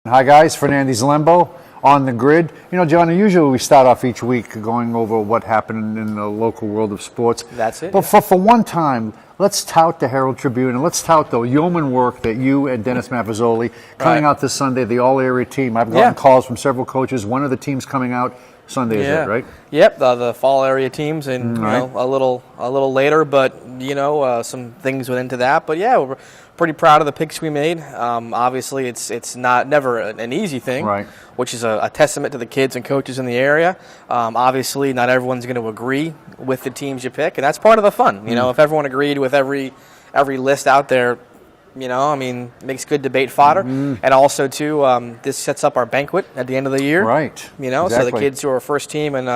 Hi guys, Fernandez Lembo on the grid. You know, John, usually we start off each week going over what happened in the local world of sports. That's it. But for one time, let's tout the Herald-Tribune and let's tout the yeoman work that you and Dennis Maffezoli coming out this Sunday, the all-area team. I've gotten calls from several coaches. One of the teams coming out Sunday, is it, right? Yep, the fall area teams, and you know, a little later, but you know, some things went into that. But yeah, we're pretty proud of the picks we made. Obviously, it's never an easy thing, right? Which is a testament to the kids and coaches in the area. Obviously, not everyone's going to agree with the teams you pick, and that's part of the fun. You know, if everyone agreed with every list out there, you know, I mean, it makes good debate fodder. And also, too, this sets up our banquet at the end of the year. Right. You know, so the kids who are first team and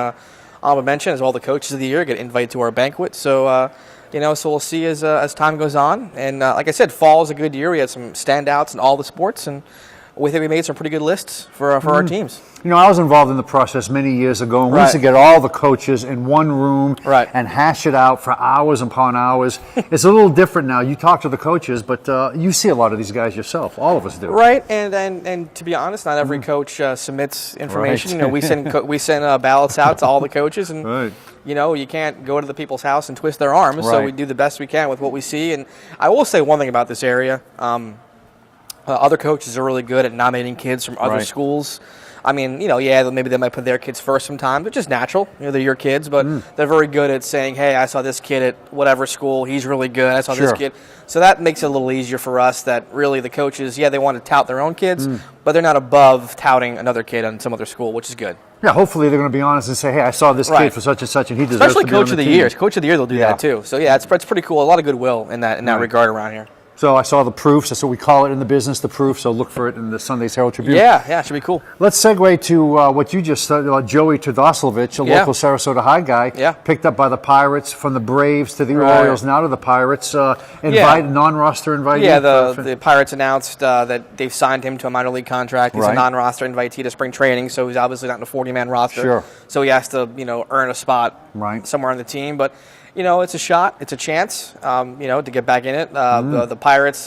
honorable mention, as well the coaches of the year, get invited to our banquet. So, you know, so we'll see as time goes on. And like I said, fall is a good year. We had some standouts in all the sports, and we think we made some pretty good lists for our teams. You know, I was involved in the process many years ago, and we used to get all the coaches in one room and hash it out for hours upon hours. It's a little different now. You talk to the coaches, but you see a lot of these guys yourself. All of us do. Right, and to be honest, not every coach submits information. You know, we send ballots out to all the coaches, and you know, you can't go to the people's house and twist their arms. So we do the best we can with what we see. And I will say one thing about this area. Other coaches are really good at nominating kids from other schools. I mean, you know, maybe they might put their kids first sometimes, but just natural. You know, they're your kids, but they're very good at saying, hey, I saw this kid at whatever school. He's really good. I saw this kid. So that makes it a little easier for us that really the coaches, they want to tout their own kids, but they're not above touting another kid on some other school, which is good. Yeah, hopefully they're going to be honest and say, hey, I saw this kid for such and he deserves Especially to be on Coach of the team. Year. Coach of the Year, they'll do that too. So, yeah, it's pretty cool. A lot of goodwill in that regard around here. So I saw the proofs. That's what we call it in the business, the proof. So look for it in the Sunday's Herald-Tribune. Yeah, it should be cool. Let's segue to what you just said about Joey Todoslavich, a local Sarasota High guy, picked up by the Pirates from the Braves to the Orioles, now to the Pirates. Non-roster invitee. Yeah, the Pirates announced that they've signed him to a minor league contract. He's a non-roster invitee to spring training, so he's obviously not in a 40-man roster. So he has to, earn a spot somewhere on the team, but. You know, it's a shot, it's a chance, to get back in it. The Pirates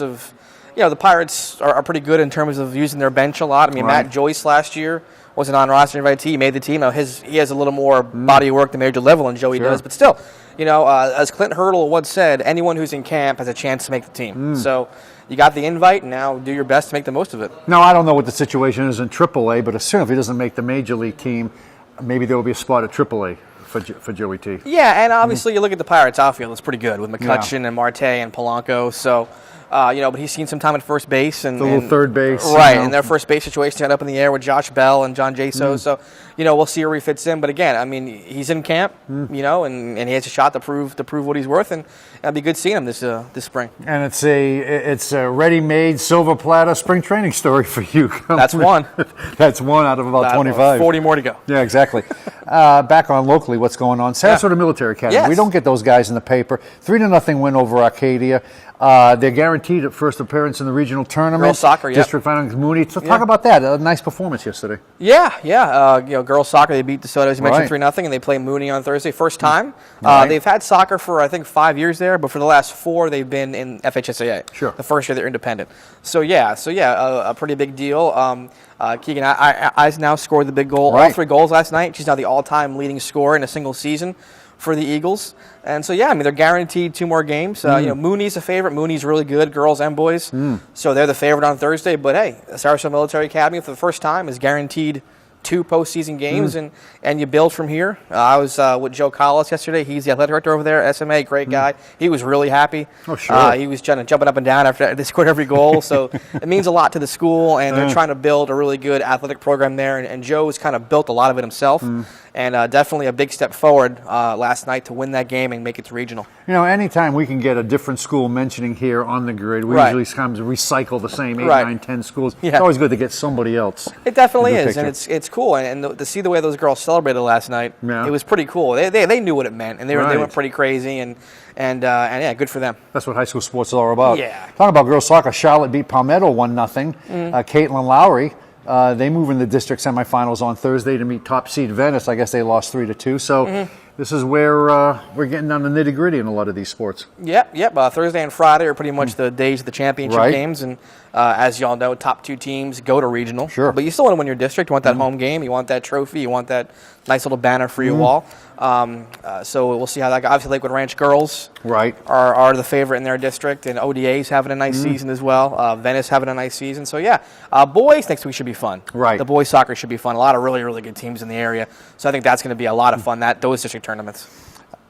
are pretty good in terms of using their bench a lot. I mean, Matt Joyce last year was a non-roster invitee. He made the team. Now, he has a little more body of work than major level than Joey does, but still, as Clint Hurdle once said, anyone who's in camp has a chance to make the team. So you got the invite, and now do your best to make the most of it. Now, I don't know what the situation is in AAA, but assume if he doesn't make the major league team, maybe there will be a spot at AAA. For Joey T. Yeah, and obviously you look at the Pirates outfield; it's pretty good with McCutcheon and Marte and Polanco. So, but he's seen some time at first base and a little third base, and their first base situation got up in the air with Josh Bell and John Jaso. So, we'll see where he fits in. But again, I mean, he's in camp, and he has a shot to prove what he's worth, and it'll be good seeing him this spring. And it's a ready-made silver platter spring training story for you. That's one. That's one out of about 25. 40 more to go. Yeah, exactly. Back on locally, what's going on? Sarasota Military Academy. Yes. We don't get those guys in the paper. 3-0 win over Arcadia. They're guaranteed at first appearance in the regional tournament. Girls soccer, District final Mooney. So talk about that. A nice performance yesterday. Yeah. Girls soccer, they beat DeSoto, as you mentioned, 3-0, and they play Mooney on Thursday. First time. They've had soccer for, I think, 5 years there, but for the last 4, they've been in FHSAA. Sure. The first year they're independent. A pretty big deal. Keegan Eisenhower scored the big goal. All 3 goals last night. She's now the all-time leading scorer in a single season for the Eagles. And so, they're guaranteed 2 more games. Mooney's a favorite. Mooney's really good, girls and boys. So they're the favorite on Thursday. But, hey, Sarasota Military Academy for the first time is guaranteed 2 postseason games, and you build from here. I was with Joe Collis yesterday. He's the athletic director over there, SMA, great guy. He was really happy. Oh, sure. He was jumping up and down after they scored every goal. So it means a lot to the school, and they're trying to build a really good athletic program there. And Joe's kind of built a lot of it himself. And definitely a big step forward last night to win that game and make it to regional. Anytime we can get a different school mentioning here on the grid, we usually kind of recycle the same 8, 9, 10 schools. It's always good to get somebody else. It definitely is, and it's cool. And to see the way those girls celebrated last night, it was pretty cool. They knew what it meant, and they went pretty crazy, and good for them. That's what high school sports is all about. Yeah. Talking about girls soccer, Charlotte beat Palmetto 1-0. Caitlin Lowry. They move in the district semifinals on Thursday to meet top seed Venice. I guess they lost 3-2. So this is where we're getting down to nitty gritty in a lot of these sports. Yep. Thursday and Friday are pretty much the days of the championship games, and As y'all know, top 2 teams go to regional. Sure. But you still want to win your district. You want that home game. You want that trophy. You want that nice little banner for your wall. So we'll see how that goes. Obviously, Lakewood Ranch girls are the favorite in their district, and ODA's having a nice season as well. Venice having a nice season. So, yeah, boys next week should be fun. Right. The boys soccer should be fun. A lot of really, really good teams in the area. So I think that's going to be a lot of fun, those district tournaments.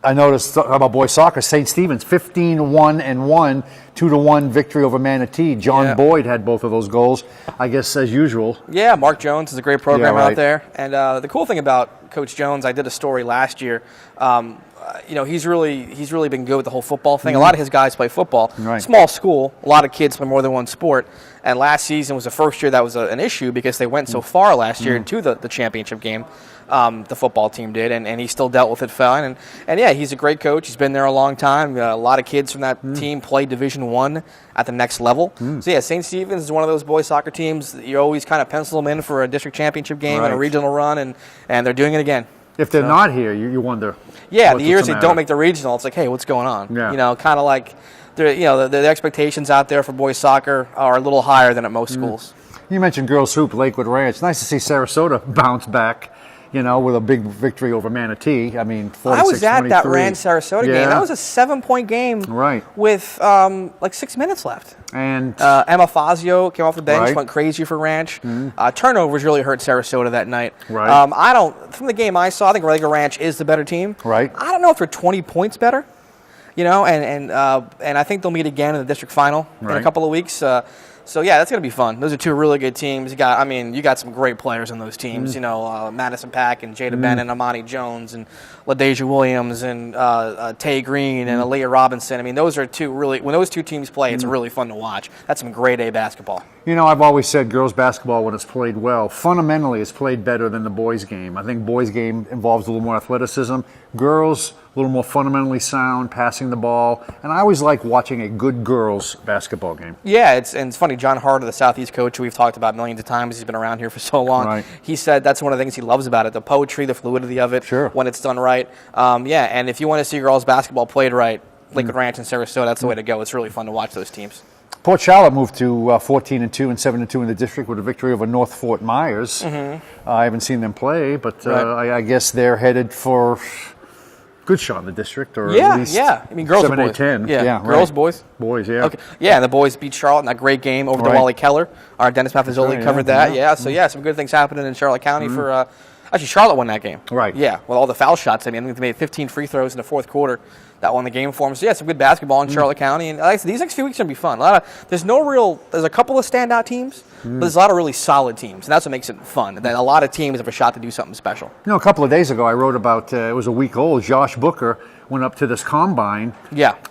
I noticed about boys soccer, St. Stephen's 15-1-1, 2-1 victory over Manatee. John Boyd had both of those goals, I guess, as usual. Yeah, Mark Jones is a great program out there. And the cool thing about Coach Jones, I did a story last year. He's really been good with the whole football thing. A lot of his guys play football. Right. Small school, a lot of kids play more than one sport. And last season was the first year that was an issue because they went so far last year into the championship game. The football team did, and he still dealt with it fine. And yeah, he's a great coach. He's been there a long time. A lot of kids from that team play Division I at the next level. So yeah, St. Stephen's is one of those boys soccer teams that you always kind of pencil them in for a district championship game and a regional run, and they're doing it again. If they're not here, you wonder. Yeah, the years they don't make the regional, it's like, hey, what's going on? Yeah. Kind of like, the expectations out there for boys soccer are a little higher than at most schools. You mentioned girls hoop, Lakewood Ranch. Nice to see Sarasota bounce back, with a big victory over Manatee. I mean, 46-23. I was at that Rand-Sarasota game. That was a 7-point game with like 6 minutes left. And Emma Fazio came off the bench, went crazy for Ranch. Turnovers really hurt Sarasota that night. From the game I saw, I think Lakewood Ranch is the better team. I don't know if they're 20 points better. And I think they'll meet again in the district final in a couple of weeks. So yeah, that's gonna be fun. Those are 2 really good teams. You got some great players in those teams. Madison Pack and Jada Bennett, Amani Jones, and LaDeja Williams, and Tay Green and Aaliyah Robinson. I mean, those are 2 really. When those 2 teams play, it's really fun to watch. That's some grade A basketball. I've always said girls basketball, when it's played well, fundamentally it's played better than the boys game. I think boys game involves a little more athleticism. Girls, a little more fundamentally sound, passing the ball. And I always like watching a good girls basketball game. Yeah, it's funny. John Harder, the Southeast coach, who we've talked about millions of times, he's been around here for so long. He said that's one of the things he loves about it, the poetry, the fluidity of it when it's done right. And if you want to see girls basketball played right, Lakewood Ranch and Sarasota, that's the way to go. It's really fun to watch those teams. Port Charlotte moved to 14-2 and 7-2 in the district with a victory over North Fort Myers. I haven't seen them play, but I guess they're headed for good shot in the district, or at least I mean, girls 7, or boys. 8, 10. Yeah, girls, boys. Boys, yeah. Okay. Yeah, and the boys beat Charlotte in that great game over to Wally Keller. Our Dennis Maffezoli covered that. Yeah, so some good things happening in Charlotte County for. Actually, Charlotte won that game. Yeah, with all the foul shots. I think they made 15 free throws in the fourth quarter. That won the game for them. So, some good basketball in Charlotte County. And like I said, these next few weeks are going to be fun. There's a couple of standout teams, but there's a lot of really solid teams. And that's what makes it fun. And then a lot of teams have a shot to do something special. A couple of days ago, I wrote about, it was a week old, Josh Booker went up to this combine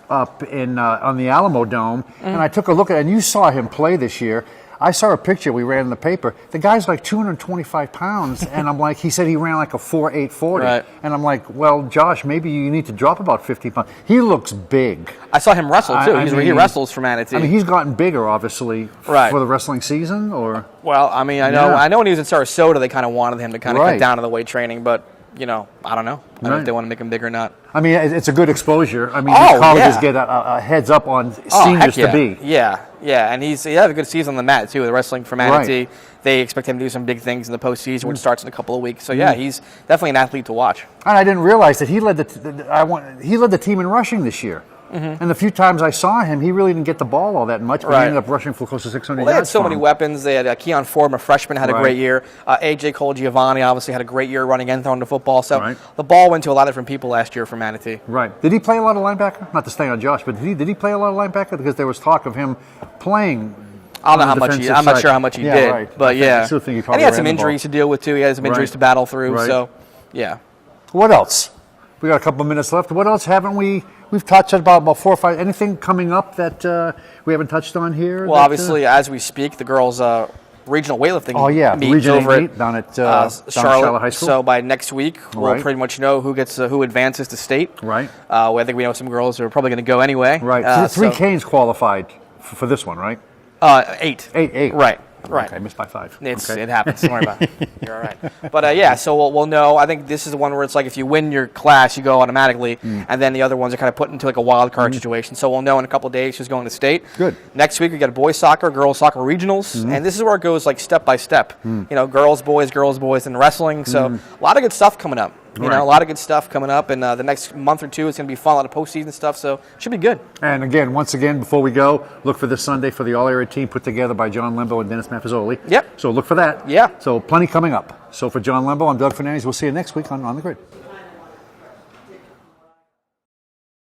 up in on the Alamo Dome. And I took a look at it, and you saw him play this year. I saw a picture we ran in the paper. The guy's like 225 pounds, and I'm like, he said he ran like a 4.8 40. And I'm like, well, Josh, maybe you need to drop about 50 pounds. He looks big. I saw him wrestle, too. He wrestles for Manatee. I mean, he's gotten bigger, obviously, for the wrestling season, or? Well, I mean, I know when he was in Sarasota, they kind of wanted him to kind of cut down on the weight training, but, I don't know. I don't know if they want to make him bigger or not. I mean, it's a good exposure. I mean, colleges get a heads up on seniors to be. Yeah, and he had a good season on the mat, too, with wrestling for Manatee. They expect him to do some big things in the postseason, which starts in a couple of weeks. So, he's definitely an athlete to watch. And I didn't realize that he led the team in rushing this year. And the few times I saw him, he really didn't get the ball all that much, but he ended up rushing for close to 600 yards. They had so many weapons. They had Keon Ford, a freshman, had a great year. A.J. Cole Giovanni obviously had a great year running and throwing the football. So the ball went to a lot of different people last year for Manatee. Did he play a lot of linebacker? Not to stay on Josh, but did he play a lot of linebacker? Because there was talk of him playing. I don't know how much I'm not sure how much he did. But I still think and he had some injuries to deal with, too. He had some injuries to battle through. So, What else? We got a couple of minutes left. What else haven't we? We've touched about 4 or 5. Anything coming up that we haven't touched on here? Well, obviously, as we speak, the girls' regional weightlifting meets Region over 8 down at Charlotte High School. So by next week, we'll pretty much know who advances to state. I think we know some girls who are probably going to go anyway. So 3 Canes qualified for this one, right? 8. 8. Right. Right. Okay, I missed by 5. It happens. Don't worry about it. You're all right. But so we'll know. I think this is the one where it's like if you win your class, you go automatically, and then the other ones are kind of put into like a wild card situation. So we'll know in a couple of days who's going to state. Good. Next week we got boys soccer, girls soccer regionals, and this is where it goes like step by step. You know, girls, boys, and wrestling. So a lot of good stuff coming up. You know, a lot of good stuff coming up, and the next month or two it's going to be fun, a lot of postseason stuff, so it should be good. And again, once again, before we go, look for this Sunday for the all-area team put together by John Lembo and Dennis Maffezoli. Yep. So look for that. Yeah. So plenty coming up. So for John Lembo, I'm Doug Fernandez. We'll see you next week on The Grid.